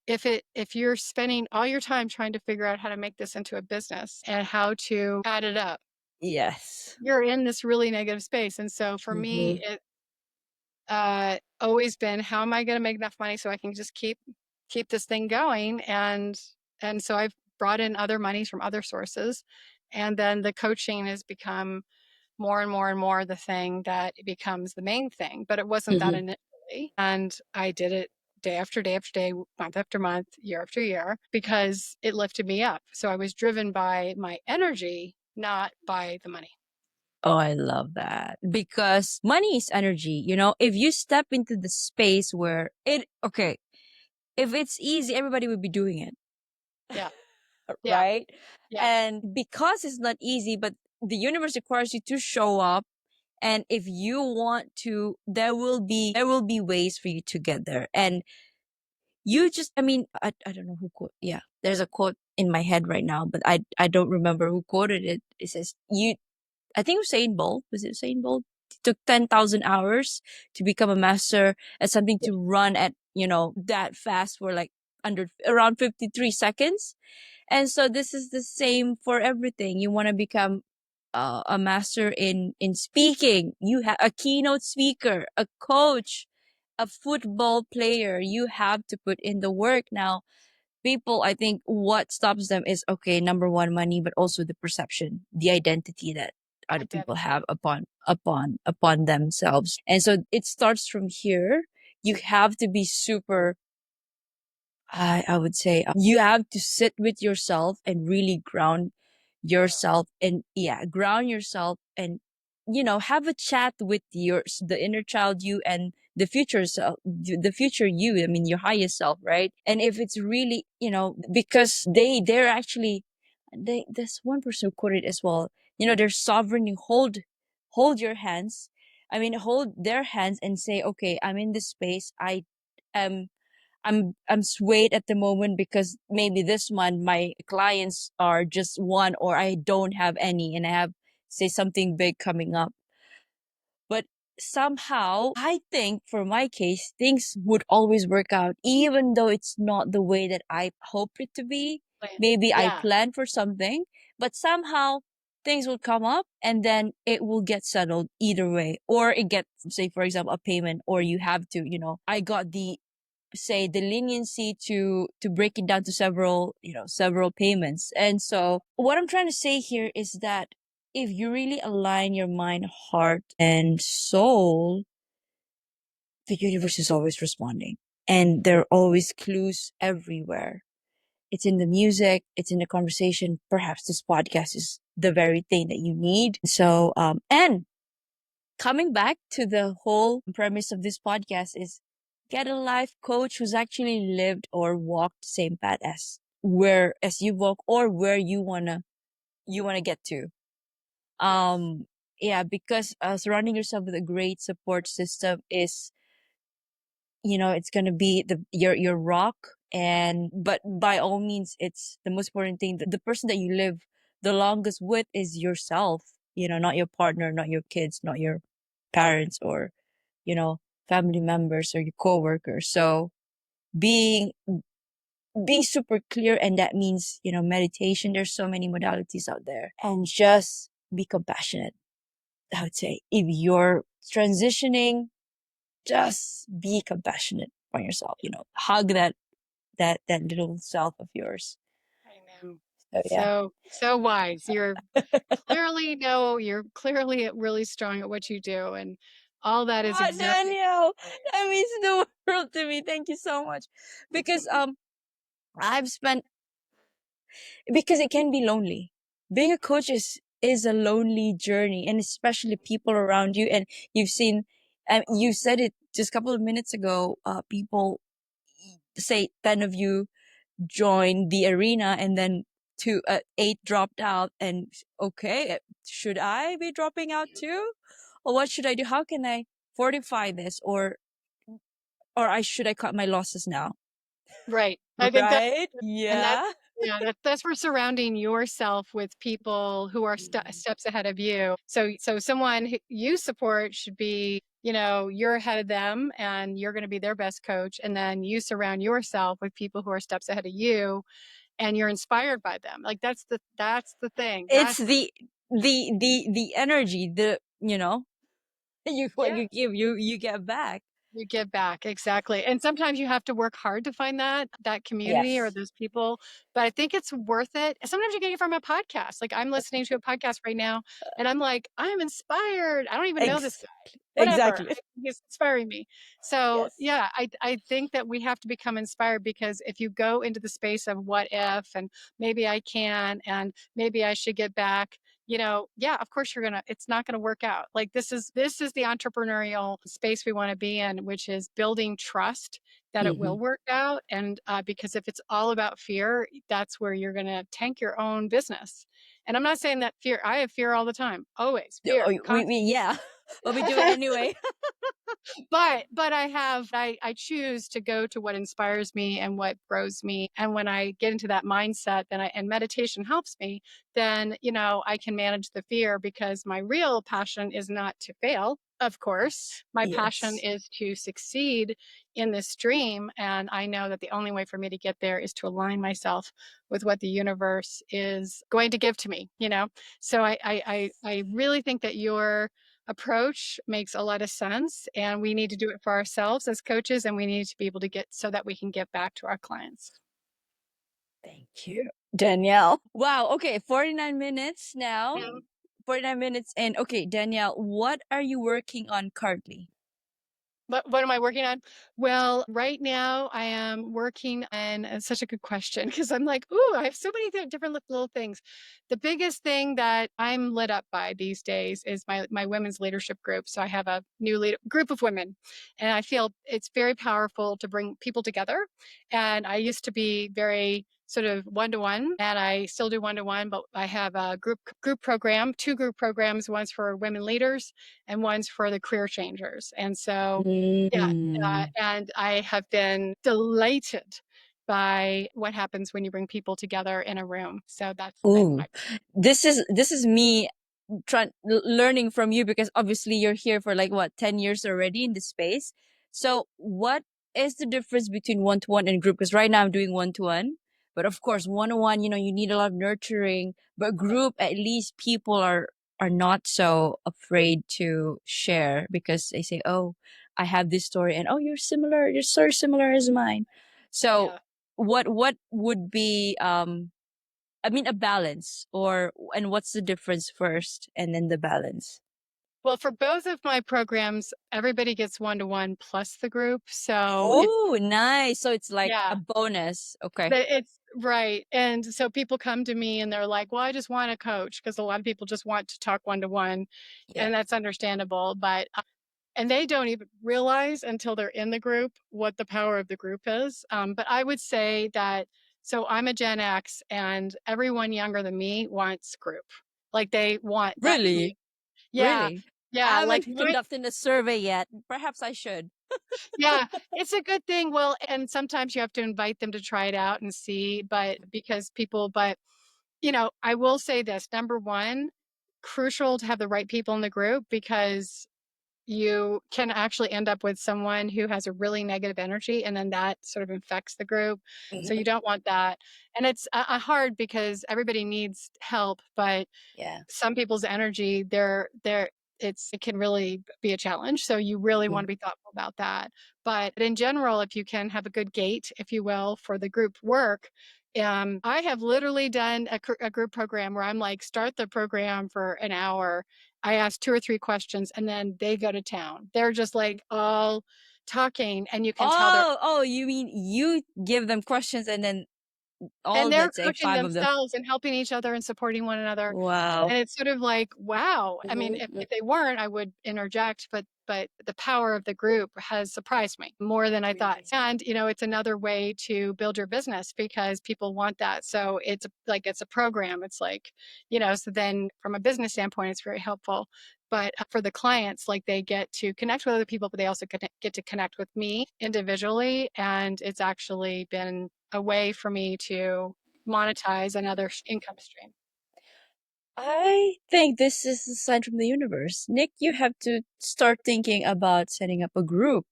If you're spending all your time trying to figure out how to make this into a business and how to add it up, Yes. you're in this really negative space. And so for Hmm. me, it always been, how am I going to make enough money so I can just keep this thing going? And so I've brought in other monies from other sources, and then the coaching has become more and more and more the thing that it becomes the main thing. But it wasn't that Hmm. initially, and I did it day after day after day, month after month, year after year, because it lifted me up. So I was driven by my energy, not by the money. Oh, I love that. Because money is energy. If you step into the space where okay, if it's easy, everybody would be doing it, Yeah, yeah, right? yeah, And because it's not easy, but the universe requires you to show up. And if you want to, there will be ways for you to get there. And you just, I mean, I don't know who quote. Yeah, there's a quote in my head right now, but I don't remember who quoted it. It says, I think Usain Bolt, was it Usain Bolt? It took 10,000 hours to become a master at something, to run at, that fast for like around 53 seconds. And so this is the same for everything. You want to become a master in speaking. You have a keynote speaker, a coach, a football player. You have to put in the work. Now, people, I think what stops them is, okay, number one, money, but also the perception, the identity that I other did. people have upon themselves. And so it starts from here. You have to be super, I would say, you have to sit with yourself and really ground yourself, and yeah, ground yourself, and have a chat with the inner child you, and the future self, the future you, I mean your highest self, right? And if it's really, because they're actually, there's one person who quoted as well, they're sovereign. You hold your hands, I mean hold their hands and say, okay, I'm in this space. Am I'm swayed at the moment because maybe this month my clients are just one, or I don't have any, and I have, say, something big coming up. But somehow I think for my case things would always work out, even though it's not the way that I hoped it to be. Maybe I Yeah, planned for something, but somehow things will come up and then it will get settled either way. Or it gets, say for example, a payment, or you have to, I got the, say, the leniency to break it down to several payments. And so what I'm trying to say here is that if you really align your mind, heart, and soul, the universe is always responding, and there are always clues everywhere. It's in the music, it's in the conversation. Perhaps this podcast is the very thing that you need. So and coming back to the whole premise of this podcast is, get a life coach who's actually lived or walked the same path as you walk, or where you wanna you want to get to. Yeah, because surrounding yourself with a great support system is, it's going to be your rock. And but by all means, it's the most important thing, that the person that you live the longest with is yourself, not your partner, not your kids, not your parents, or you know family members or your coworkers. So being being super clear, and that means, meditation. There's so many modalities out there, and just be compassionate. I would say, if you're transitioning, just be compassionate on yourself. Hug that little self of yours. I know. So yeah. So wise. You're clearly really strong at what you do, and all that is Oh, exactly Danielle, right. that means the world to me. Thank you so much. Because I've spent because it can be lonely. Being a coach is a lonely journey, and especially people around you. And you've seen, and you said it just a couple of minutes ago. People say 10 of you joined the arena, and then 8 dropped out. And okay, should I be dropping out too, or what should I do? How can I fortify this, or I should I cut my losses now? Right. I think that, Right? and that's, Yeah. yeah, that's where surrounding yourself with people who are steps ahead of you. So someone who you support should be, you're ahead of them and you're going to be their best coach. And then you surround yourself with people who are steps ahead of you and you're inspired by them. Like that's the thing. It's the energy, what Yeah. you give, you get back. You give back, exactly. And sometimes you have to work hard to find that community or Yes. those people, but I think it's worth it. Sometimes you get it from a podcast. Like I'm listening to a podcast right now and I'm like, I'm inspired. I don't even know this Ex- guy. Whatever. exactly. He's inspiring me. So Yes. yeah, I think that we have to become inspired, because if you go into the space of what if and maybe I can and maybe I should get back, yeah, of course it's not gonna work out. Like this is the entrepreneurial space we want to be in, which is building trust that it Hmm. will work out. And because if it's all about fear, that's where you're gonna tank your own business. And I'm not saying that fear. I have fear all the time, always fear, Yeah. But we do it constant. anyway. But I choose to go to what inspires me and what grows me. And when I get into that mindset, and meditation helps me, then I can manage the fear, because my real passion is not to fail. Of course, my passion Yes. is to succeed in this dream. And I know that the only way for me to get there is to align myself with what the universe is going to give to me. So I really think that your approach makes a lot of sense, and we need to do it for ourselves as coaches, and we need to be able to get so that we can get back to our clients. Thank you, Danielle. Wow. Okay. 49 minutes now. 49 minutes. And okay, Danielle, what are you working on currently? What am I working on? Well, right now I am working on, it's such a good question, because I'm like, ooh, I have so many different little things. The biggest thing that I'm lit up by these days is my women's leadership group. So I have a new group of women, and I feel it's very powerful to bring people together. And I used to be very sort of one-to-one, and I still do one-to-one, but I have a group program, 2 group programs, one's for women leaders and one's for the career changers. And so yeah, Mm. and I have been delighted by what happens when you bring people together in a room. So that's been Ooh, my. this is me learning from you, because obviously you're here for like what, 10 years already in this space. So what is the difference between one-to-one and group? Because right now I'm doing one-to-one, but of course one-on-one, you need a lot of nurturing. But group, at least people are not so afraid to share, because they say, oh, I have this story, and oh, you're so similar as mine. So Yeah. what would be I mean, a balance, and what's the difference first and then the balance? Well, for both of my programs, everybody gets one-to-one plus the group. So it's, Oh, nice. So it's like a yeah, bonus. Okay. it's right. And so people come to me and they're like, well, I just want a coach, because a lot of people just want to talk one-to-one, Yeah. and that's understandable. But and they don't even realize until they're in the group what the power of the group is. But I would say that So I'm a Gen X, and everyone younger than me wants group. Like they want that community. Really? Yeah. Really? I Yeah. Like haven't conducted a survey yet. Perhaps I should. yeah, it's a good thing. Well, and sometimes you have to invite them to try it out and see, but because people, but I will say this, number one, crucial to have the right people in the group, because you can actually end up with someone who has a really negative energy, and then that sort of infects the group. So you don't want that. And it's hard because everybody needs help, but Yeah. some people's energy, it can really be a challenge. So you really want to be thoughtful about that. But in general, if you can have a good gate, if you will, for the group work, I have literally done a group program where I'm like, start the program for an hour. I ask 2 or 3 questions, and then they go to town. They're just like all talking, and you can tell Oh, you mean you give them questions and then all, and they're let's say coaching 5 of them. themselves and helping each other and supporting one another. Wow. And it's sort of like, wow. I mean, if they weren't, I would interject, but the power of the group has surprised me more than I thought. And, it's another way to build your business because people want that. So it's a program. It's like, so then from a business standpoint, it's very helpful. But for the clients, like they get to connect with other people, but they also get to connect with me individually. And it's actually been a way for me to monetize another income stream. I think this is a sign from the universe. Nick, you have to start thinking about setting up a group.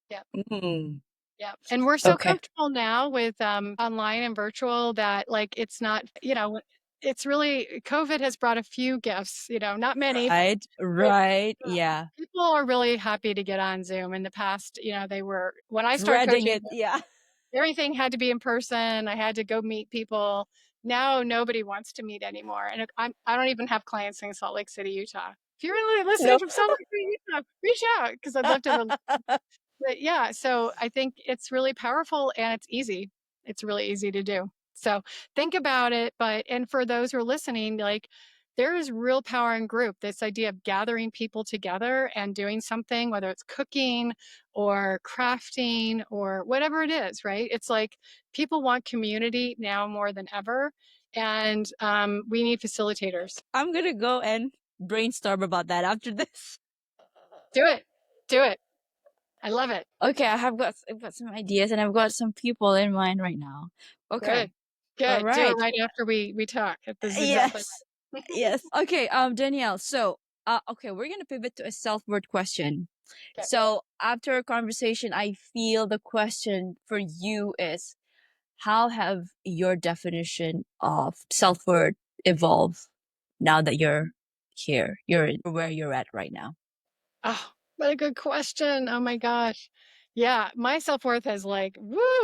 Yeah. Mm. Yeah. And we're so Okay. comfortable now with online and virtual that like it's not, it's really COVID has brought a few gifts, not many, but Right. Yeah. people are really happy to get on Zoom. In the past, they were when I started Dreading coaching, it. Yeah. everything had to be in person. I had to go meet people. Now nobody wants to meet anymore. And I don't even have clients in Salt Lake City, Utah. If you're really listening No. from Salt Lake City, Utah, reach out because I'd love to have but yeah, so I think it's really powerful and it's easy. It's really easy to do. So think about it. And for those who are listening, like there is real power in group. This idea of gathering people together and doing something, whether it's cooking or crafting or whatever it is, right? It's like people want community now more than ever. And we need facilitators. I'm gonna go and brainstorm about that after this. Do it. Do it. I love it. Okay, I've got some ideas and I've got some people in mind right now. Okay. Good. All Good. Do it right. right after we talk. This is exactly Yes. right. Yes. Okay, Danielle. So, okay, we're gonna pivot to a self-worth question. Okay. So, after our conversation, I feel the question for you is, how have your definition of self-worth evolved now that you're here? You're where you're at right now. Oh, what a good question. Oh my gosh. Yeah, my self-worth has like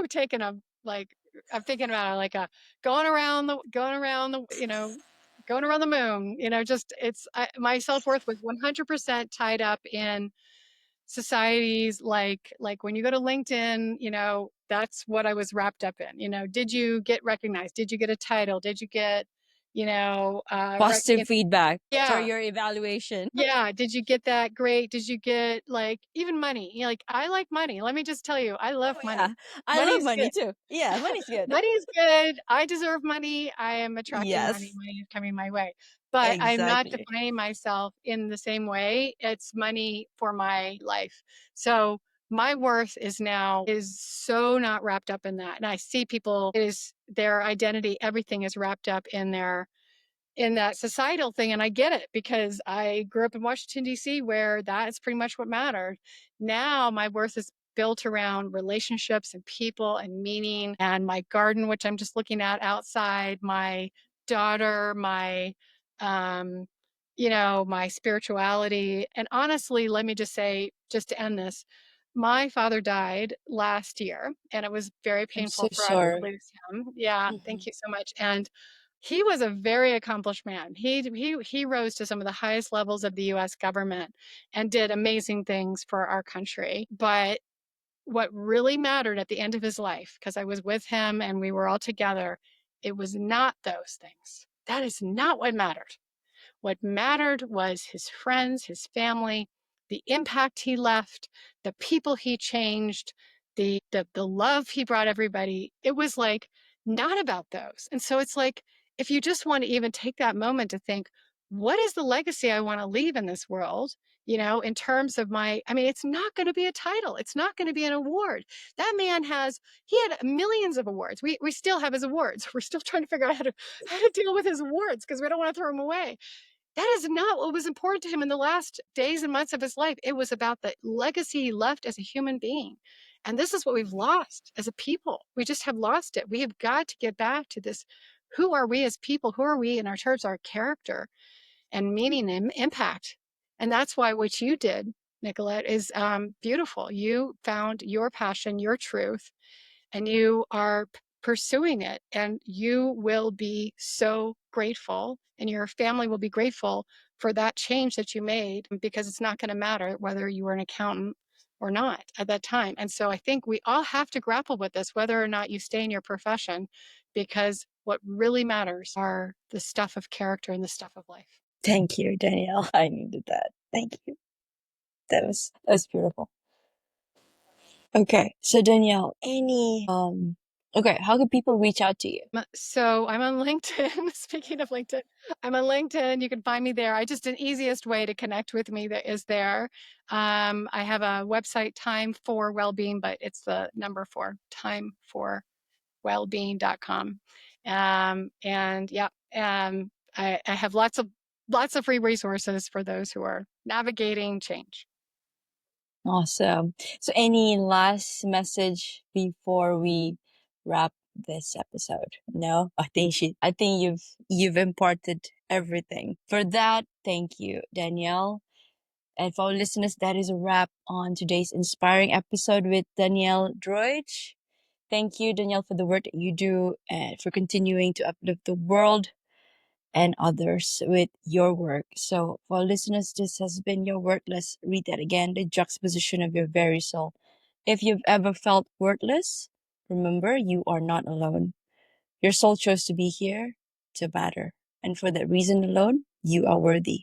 taken a like I'm thinking about it like a going around the moon, just my self-worth was 100% tied up in societies like when you go to LinkedIn, that's what I was wrapped up in. Did you get recognized? Did you get a title? Did you get, Positive feedback for yeah, your evaluation. yeah. Did you get that? Great. Did you get like even money? Like I like money. Let me just tell you, I love Oh yeah, money. I love Money's money good. too. Yeah, money's good. Money's good. I deserve money. I am attracting money. Yes, Money is coming my way. But I'm not exactly. defining myself in the same way. It's money for my life. So my worth is so not wrapped up in that. And I see people, it is their identity, everything is wrapped up in that societal thing. And I get it because I grew up in Washington, D.C., where that is pretty much what mattered. Now my worth is built around relationships and people and meaning and my garden, which I'm just looking at outside, my daughter, um, my spirituality. And honestly, let me just say, just to end this, my father died last year and it was very I'm so painful for us to sorry. lose him. Yeah, Mhm. thank you so much. And he was a very accomplished man. He rose to some of the highest levels of the US government and did amazing things for our country. But what really mattered at the end of his life, because I was with him and we were all together, it was not those things. That is not what mattered. What mattered was his friends, his family, the impact he left, the people he changed, the love he brought everybody. It was like not about those. And so it's like, if you just want to even take that moment to think, what is the legacy I want to leave in this world? In terms of it's not going to be a title. It's not going to be an award. That man he had millions of awards. We still have his awards. We're still trying to figure out how to deal with his awards because we don't want to throw them away. That is not what was important to him in the last days and months of his life. It was about the legacy he left as a human being. And this is what we've lost as a people. We just have lost it. We have got to get back to this. Who are we as people? Who are we in our terms, our character and meaning and impact? And that's why what you did, Nicolette, is beautiful. You found your passion, your truth, and you are pursuing it, and you will be so grateful, and your family will be grateful for that change that you made, because it's not going to matter whether you were an accountant or not at that time. And so I think we all have to grapple with this, whether or not you stay in your profession, because what really matters are the stuff of character and the stuff of life. Thank you, Danielle. I needed that. Thank you. That was beautiful. Okay, so Danielle, how can people reach out to you? So I'm on LinkedIn. Speaking of LinkedIn, I'm on LinkedIn. You can find me there. An easiest way to connect with me that is there. I have a website, Time for Wellbeing, but it's the number 4, timeforwellbeing.com. I have lots of free resources for those who are navigating change. Awesome. So any last message before we wrap this episode? No? I think you've imparted everything. For that, thank you, Danielle. And for our listeners, that is a wrap on today's inspiring episode with Danielle Droitsch. Thank you, Danielle, for the work that you do and for continuing to uplift the world and others with your work. So for our listeners, this has been your worthless. Read that again, the juxtaposition of your very soul. If you've ever felt worthless, remember you are not alone. Your soul chose to be here to matter. And for that reason alone, you are worthy.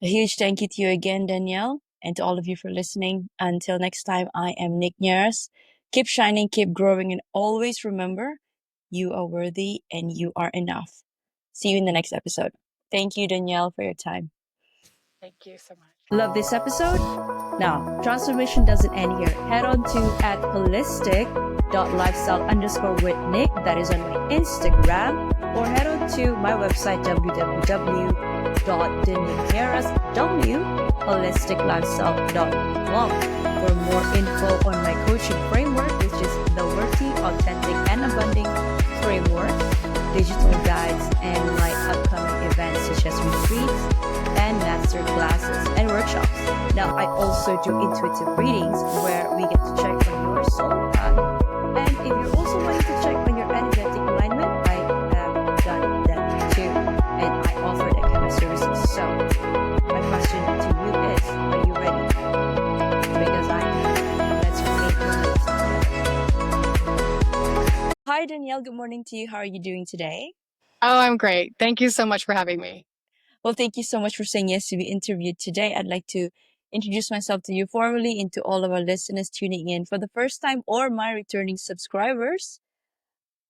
A huge thank you to you again, Danielle, and to all of you for listening. Until next time, I am Nierras. Keep shining, keep growing, and always remember, you are worthy and you are enough. See you in the next episode. Thank you, Danielle, for your time. Thank you so much. Love this episode? Now, transformation doesn't end here. Head on to @holistic.lifestyle_with_Nick, that is on my Instagram, or head on to my website, www.holisticlifestyle.blog for more info on my coaching framework, which is the Worthy, Authentic, and Abundant Framework, digital guides, and my upcoming events such as retreats and master classes and workshops. Now, I also do intuitive readings where we get to check on your soul path. And if you're also wanting to check on your energetic alignment, I have done that too. And I offer that kind of services. So, my question to you is, are you ready? Because I am. Let's create your together. Hi, Danielle. Good morning to you. How are you doing today? Oh, I'm great. Thank you so much for having me. Well, thank you so much for saying yes to be interviewed today. I'd like to introduce myself to you formally and to all of our listeners tuning in for the first time or my returning subscribers.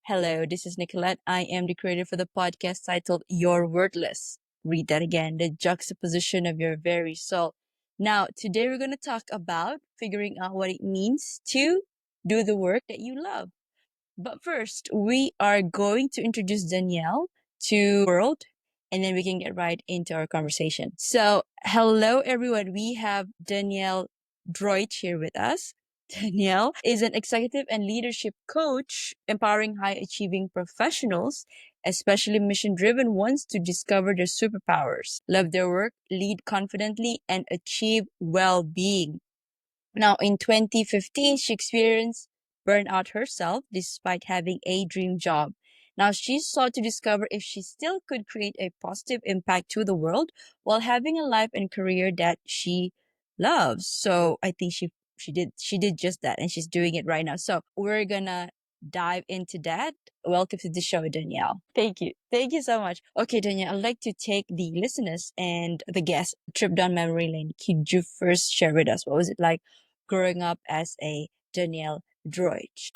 Hello, this is Nicolette. I am the creator for the podcast titled You're Worthless. Read that again, the juxtaposition of your very soul. Now, today we're going to talk about figuring out what it means to do the work that you love. But first, we are going to introduce Danielle to the world, and then we can get right into our conversation. So, hello everyone. We have Danielle Droitsch here with us. Danielle is an executive and leadership coach, empowering high-achieving professionals, especially mission-driven ones, to discover their superpowers, love their work, lead confidently, and achieve well-being. Now, in 2015, she experienced burnout herself despite having a dream job. Now, she sought to discover if she still could create a positive impact to the world while having a life and career that she loves. So I think she did just that, and she's doing it right now. So we're gonna dive into that. Welcome to the show, Danielle. Thank you so much. Okay, Danielle, I'd like to take the listeners and the guests trip down memory lane. Could you first share with us what was it like growing up as a Danielle Droitsch?